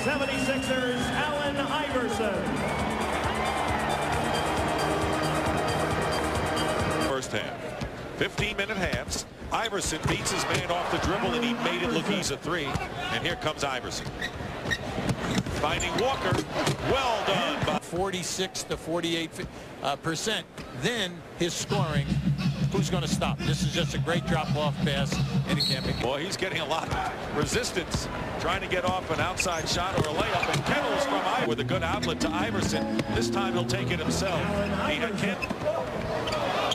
76ers, Allen Iverson. First half. 15-minute halves. Iverson beats his man off the dribble, and he made it look easy 3. And here comes Iverson. Finding Walker. Well done. 46 to 48%. Then his scoring. Who's going to stop? This is just a great drop-off pass. And he can't make it. Boy, he's getting a lot of resistance, trying to get off an outside shot or a layup. And Kettles from Iverson with a good outlet to Iverson. This time he'll take it himself. He had Kemp.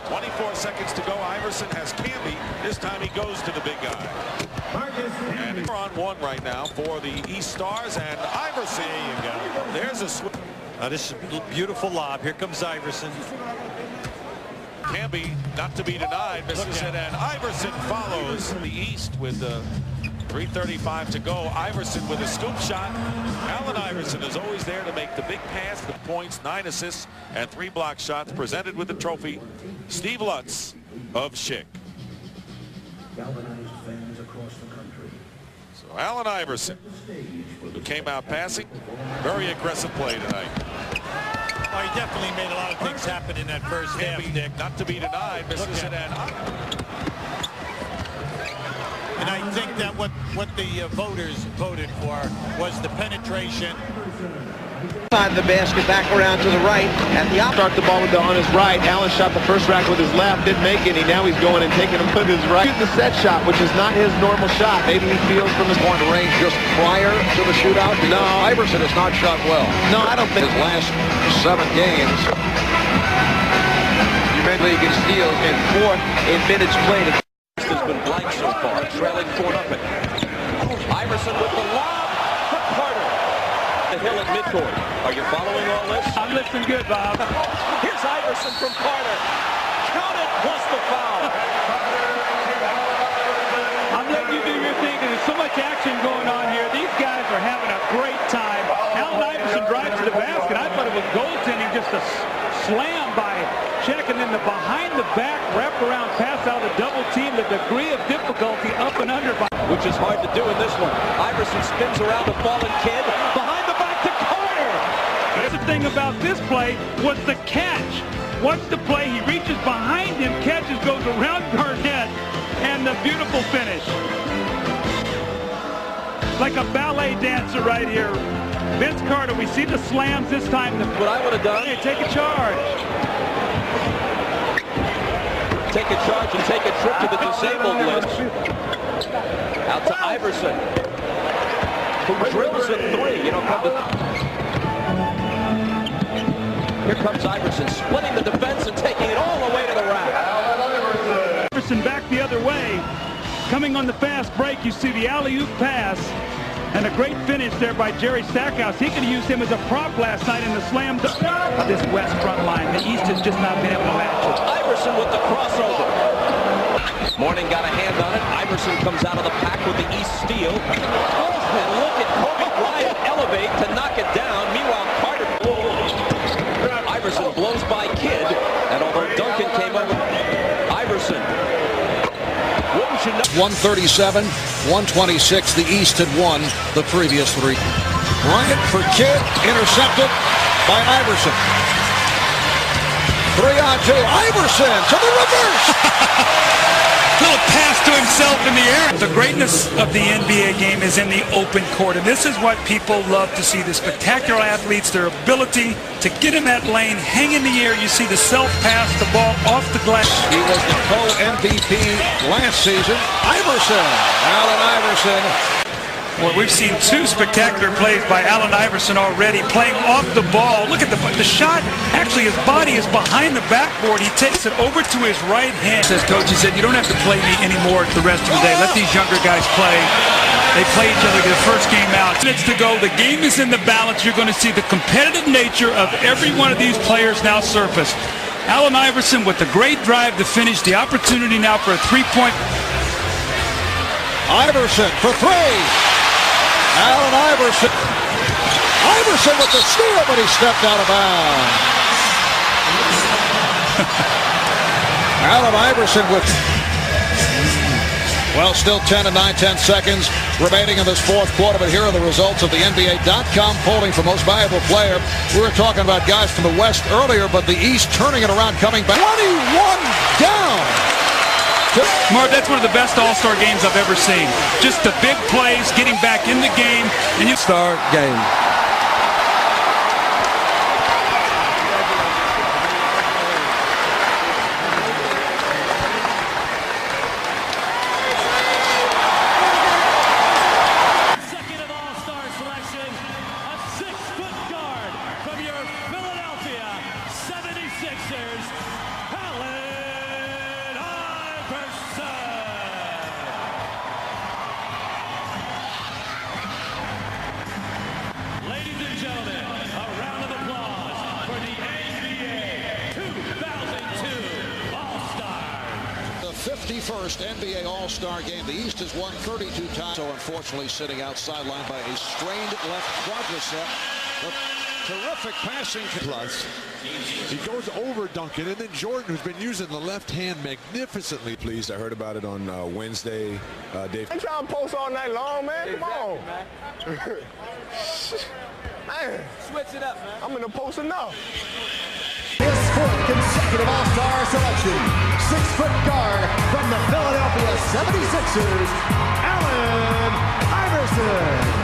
24 seconds to go. Iverson has Camby. This time he goes to the big guy. And we're on 1 right now for the East Stars. And Iverson. There you go. There's a switch. This is a beautiful lob. Here comes Iverson. Camby, not to be denied, misses it, and Iverson follows the East with 3:35 to go. Iverson with a scoop shot. Allen Iverson is always there to make the big pass, the points, 9 assists, and 3 block shots. Presented with the trophy, Steve Lutz of Schick. So Allen Iverson, who came out passing, very aggressive play tonight. Oh, he definitely made a lot of things happen in that first half, Dick. Not to be denied, misses it, and I think that what the voters voted for was the penetration. Side of the basket, back around to the right. At the start the ball on his right. Allen shot the first rack with his left, didn't make any. Now he's going and taking him with his right. Shooting the set shot, which is not his normal shot. Maybe he feels from his point range just prior to the shootout. No, Iverson has not shot well. No, I don't think his last 7 games. United League in steals and 4th in minutes played. Has been blank so far, trailing 4-0. Iverson with the lob for Carter. The hill at midcourt. Are you following all this? I'm listening good, Bob. Here's Iverson from Carter. Count it, plus the foul. I'm letting you do your thing because there's so much action going on here. These guys are having a great time. Allen Iverson drives to the basket. I thought it was goaltending, just a slam by Check, and then the behind-the-back wrap-around pass out of the double team. The degree of difficulty up and under. Which is hard to do in this one. Iverson spins around the fallen kid. Behind the back to Carter. The thing about this play was the catch. Watch the play. He reaches behind him, catches, goes around Garnett, and the beautiful finish. Like a ballet dancer right here. Vince Carter, we see the slams this time. What I would have done. Hey, take a charge. Take a charge and take a trip to the disabled list. Out to Iverson, who drills a 3. You know, here comes Iverson, splitting the defense and taking it all the way to the rack. Iverson back the other way. Coming on the fast break, you see the alley-oop pass. And a great finish there by Jerry Stackhouse. He could have used him as a prop last night in the slam dunk. This West front line, the East has just not been able to match it. Iverson with the crossover. Morning got a hand on it. Iverson comes out of the pack with the East steal. Oh, and look at Kobe Bryant elevate to knock it down. Meanwhile, Carter. Iverson blows by Kidd. And although Duncan came over, Iverson. 137, 126. The East had won the previous 3. Bryant for Kidd, intercepted by Iverson. 3-on-2. Iverson to the reverse. Little pass to himself in the air. The greatness of the NBA game is in the open court, and this is what people love to see. The spectacular athletes, their ability to get in that lane, hang in the air. You see the self-pass, the ball off the glass. He was the co-MVP last season. Iverson, Allen Iverson. Well, we've seen 2 spectacular plays by Allen Iverson already, playing off the ball. Look at the shot. Actually, his body is behind the backboard. He takes it over to his right hand. Says coach, he said, you don't have to play me anymore the rest of the day. Let these younger guys play. They play each other their first game out. Minutes to go. The game is in the balance. You're going to see the competitive nature of every one of these players now surface. Allen Iverson with the great drive to finish. The opportunity now for a 3-point. Iverson for 3. Allen Iverson. Iverson with the steal, but he stepped out of bounds. Allen Iverson with Well, still 10 and 9/10 seconds remaining in this fourth quarter, but here are the results of the NBA.com polling for most valuable player. We were talking about guys from the West earlier, but the East turning it around, coming back. 21 down. Marv, that's one of the best All-Star games I've ever seen. Just the big plays, getting back in the game, and you All-Star game. Second of All-Star selection, a 6-foot guard from your Philadelphia 76ers, Allen Iverson. Ladies and gentlemen, a round of applause for the NBA 2002 All-Stars. The 51st NBA All-Star game. The East has won 32 times. So unfortunately sitting out sidelined by a strained left quadricep. A terrific passing. Plus, he goes over Duncan, and then Jordan, who's been using the left hand magnificently. Pleased. I heard about it on Wednesday. Dave. I ain't trying to post all night long, man. Come on. Man. Switch it up, man. I'm in the post enough. His fourth consecutive All-Star selection. 6-foot guard from the Philadelphia 76ers, Allen Iverson.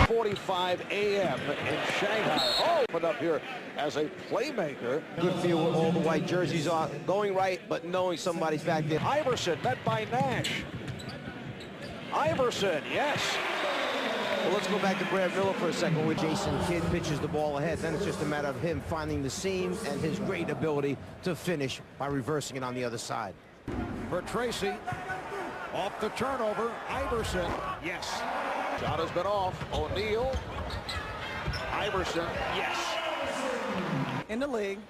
45 a.m. in Shanghai. Open up here as a playmaker. Good feel with all the white jerseys on. Going right, but knowing somebody's back there. Iverson met by Nash. Iverson, yes. Well, let's go back to Brad Miller for a second, where Jason Kidd pitches the ball ahead. Then it's just a matter of him finding the seam and his great ability to finish by reversing it on the other side. For Tracy, off the turnover, Iverson, yes. Shot has been off. O'Neal, Iverson, yes. In the league,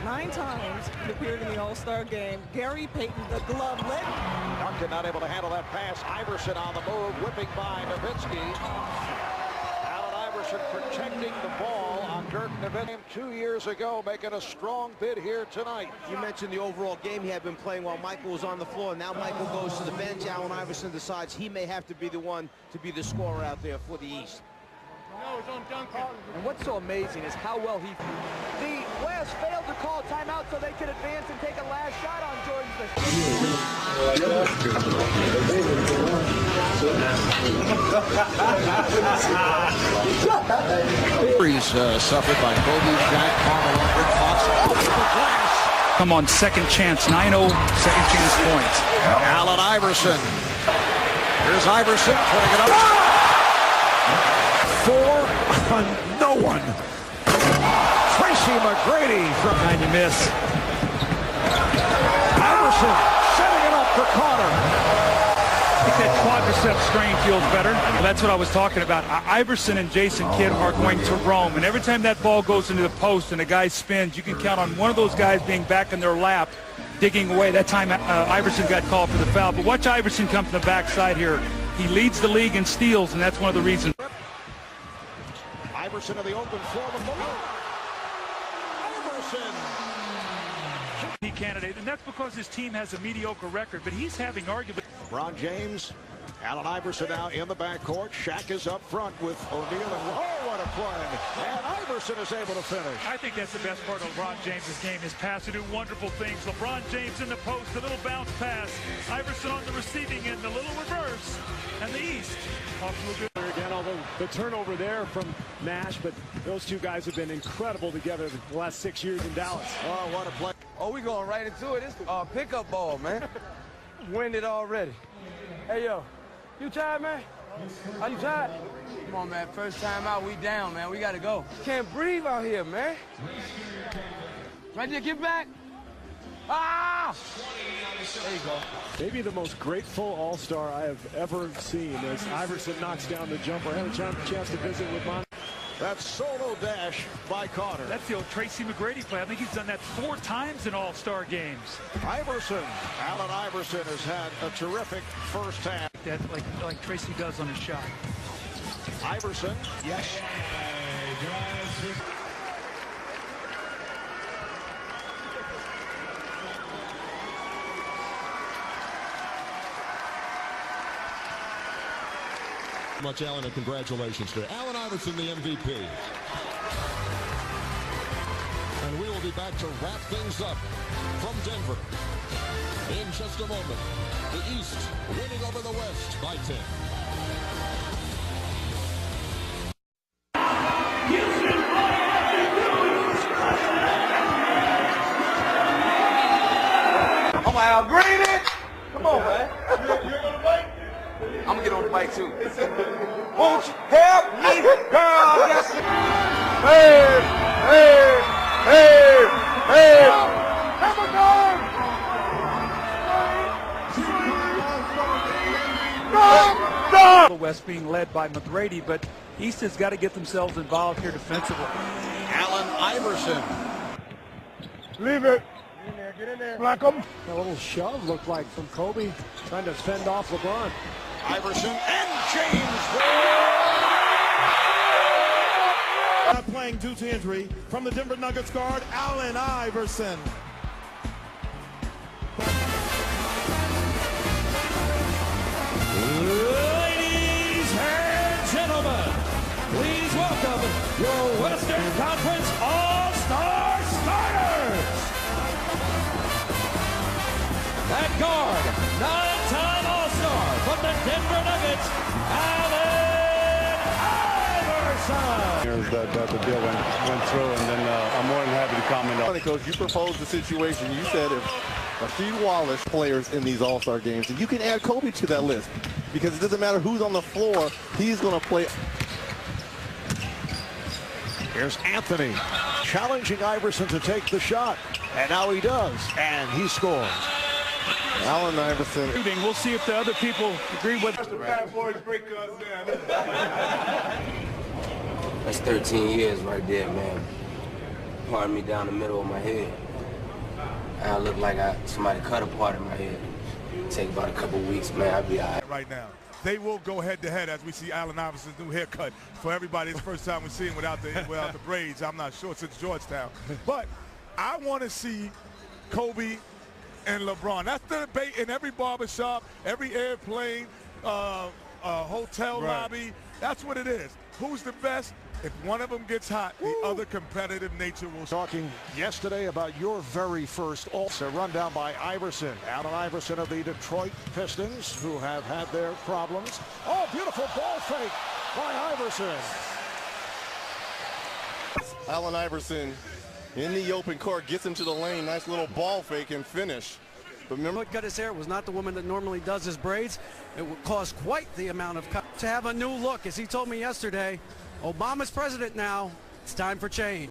9 times he appeared in the All-Star game. Gary Payton, the glove leg. Duncan not able to handle that pass. Iverson on the move, whipping by Nowitzki. Allen Iverson protecting the ball on Dirk Nowitzki 2 years ago, making a strong bid here tonight. You mentioned the overall game he had been playing while Michael was on the floor. Now Michael goes to the bench. Allen Iverson decides he may have to be the one to be the scorer out there for the East. No, it's on Duncan. And what's so amazing is how well he... The West failed to call a timeout so they could advance and take a last shot on Jordan's Suffered by Kobe, Jack, Carmelo, Rick Fox. come on second chance, 9-0 second chance points. Allen Iverson. Here's Iverson putting it up. 4 on no one. Tracy McGrady from behind you miss. Iverson setting it up for Carter. I think that quadricep strain feels better. Well, that's what I was talking about. Iverson and Jason Kidd are going to roam, and every time that ball goes into the post and the guy spins, you can count on one of those guys being back in their lap, digging away. That time Iverson got called for the foul. But watch Iverson come from the backside here. He leads the league in steals, and that's one of the reasons. Iverson in the open floor. Iverson. Candidate, and that's because his team has a mediocre record, but he's having arguably. LeBron James, Allen Iverson now in the backcourt. Shaq is up front with O'Neal, and oh, what a play! And Iverson is able to finish. I think that's the best part of LeBron James' game, his pass to do wonderful things. LeBron James in the post, a little bounce pass. Iverson on the receiving end, a little reverse, and the East off to a good. Again, although the turnover there from Nash, but those two guys have been incredible together the last 6 years in Dallas. Oh, what a play! Oh, we going right into it. It's pickup ball, man. Winded already. Hey, yo, you tired, man? Are you tired? Come on, man. First time out, we down, man. We got to go. Can't breathe out here, man. Right there, get back. Ah! There you go. Maybe the most grateful All-Star I have ever seen as Iverson knocks down the jumper. I had a chance to visit with Mon. That solo dash by Carter. That's the old Tracy McGrady play. I think he's done that 4 times in All-Star games. Iverson. Allen Iverson has had a terrific first half. That like Tracy does on his shot. Iverson. Yes. Much, Allen, and congratulations to Allen Iverson, the MVP. And we will be back to wrap things up from Denver in just a moment. The East winning over the West by 10. I'm Al Green. Come on, man. You're gonna fight? I'm gonna get on the bike too. Won't you help me, girl? Yes. Hey, hey, hey, hey. Have a The West being led by McGrady, but East has got to get themselves involved here defensively. Allen Iverson. Leave it. Get in there. Block him. A little shove looked like from Kobe trying to fend off LeBron. Iverson and James. Not playing due to injury from the Denver Nuggets guard, Allen Iverson. Ladies and gentlemen, please welcome your Western Conference All-Star starters. At guard, 9-time All-Star from the Denver Nuggets, Allen Iverson. That the deal went through, and then I'm more than happy to comment on it. Coach, you proposed the situation. You said if Rasheed Wallace players in these All-Star games, and you can add Kobe to that list because it doesn't matter who's on the floor, he's going to play. Here's Anthony challenging Iverson to take the shot, and now he does, and he scores. Allen Iverson. We'll see if the other people agree with. That's 13 years right there, man. Parting me down the middle of my head. I look like somebody cut a part of my head. Take about a couple weeks, man. I'll be all right. Right now, they will go head-to-head as we see Allen Iverson's new haircut. For everybody, it's the first time we see him without the braids. I'm not sure since Georgetown. But I want to see Kobe and LeBron. That's the debate in every barbershop, every airplane, hotel lobby. That's what it is. Who's the best? If one of them gets hot, the other competitive nature will. Talking yesterday about your very first All-Star rundown by Iverson. Allen Iverson of the Detroit Pistons, who have had their problems. Oh, beautiful ball fake by Iverson. Allen Iverson in the open court, gets him to the lane. Nice little ball fake and finish. But remember, What cut his hair was not the woman that normally does his braids. It would cause quite the amount of cut. To have a new look, as he told me yesterday, Obama's president now. It's time for change.